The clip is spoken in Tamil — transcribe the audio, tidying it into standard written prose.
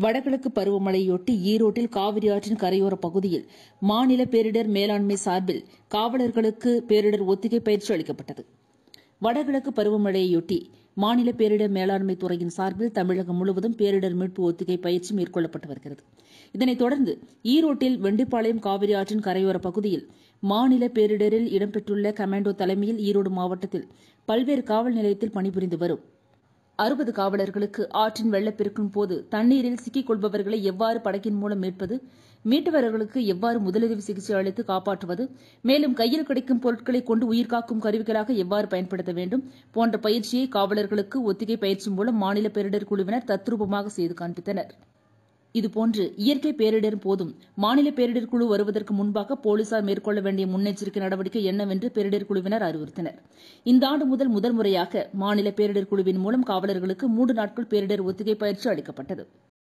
வடகிழக்கு பருவமழையொட்டி ஈரோட்டில் காவிரி ஆற்றின் கரையோர பகுதியில் மாநில பேரிடர் மேலாண்மை சார்பில் காவலர்களுக்கு பேரிடர் ஒத்திகை பயிற்சி அளிக்கப்பட்டது. வடகிழக்கு பருவமழையொட்டி மாநில பேரிடர் மேலாண்மை துறையின் சார்பில் தமிழகம் முழுவதும் பேரிடர் மீட்பு ஒத்திகை பயிற்சி மேற்கொள்ளப்பட்டு வருகிறது. இதனைத் தொடர்ந்து ஈரோட்டில் வெண்டிப்பாளையம் காவிரி ஆற்றின் கரையோர பகுதியில் மாநில பேரிடரில் இடம்பெற்றுள்ள கமாண்டோ தலைமையில் ஈரோடு மாவட்டத்தில் பல்வேறு காவல் நிலையத்தில் பணிபுரிந்து வரும் 60 காவலர்களுக்கு ஆற்றின் வெள்ளப்பெருக்கின் போது தண்ணீரில் சிக்கிக் கொள்பவர்களை எவ்வாறு படகின் மூலம் மீட்பது, மீட்டவர்களுக்கு எவ்வாறு முதலுதவி சிகிச்சை அளித்து காப்பாற்றுவது, மேலும் கையில் கிடைக்கும் பொருட்களை கொண்டு உயிர்காக்கும் கருவிகளாக எவ்வாறு பயன்படுத்த வேண்டும் போன்ற பயிற்சியை காவலர்களுக்கு ஒத்திகை பயிற்சி மூலம் மாநில பேரிடர் குழுவினர் தத்ரூபமாக செய்து காண்பித்தனர். இதுபோன்று இயற்கை பேரிடர் போதும் மாநில பேரிடர் குழு வருவதற்கு முன்பாக போலீசார் மேற்கொள்ள வேண்டிய முன்னெச்சரிக்கை நடவடிக்கை என்னவென்று பேரிடர் குழுவினர் அறிவுறுத்தினர். இந்த ஆண்டு முதல் முறையாக மாநில பேரிடர் குழுவின் மூலம் காவலர்களுக்கு 3 நாட்கள் பேரிடர் ஒத்திகை பயிற்சி அளிக்கப்பட்டது.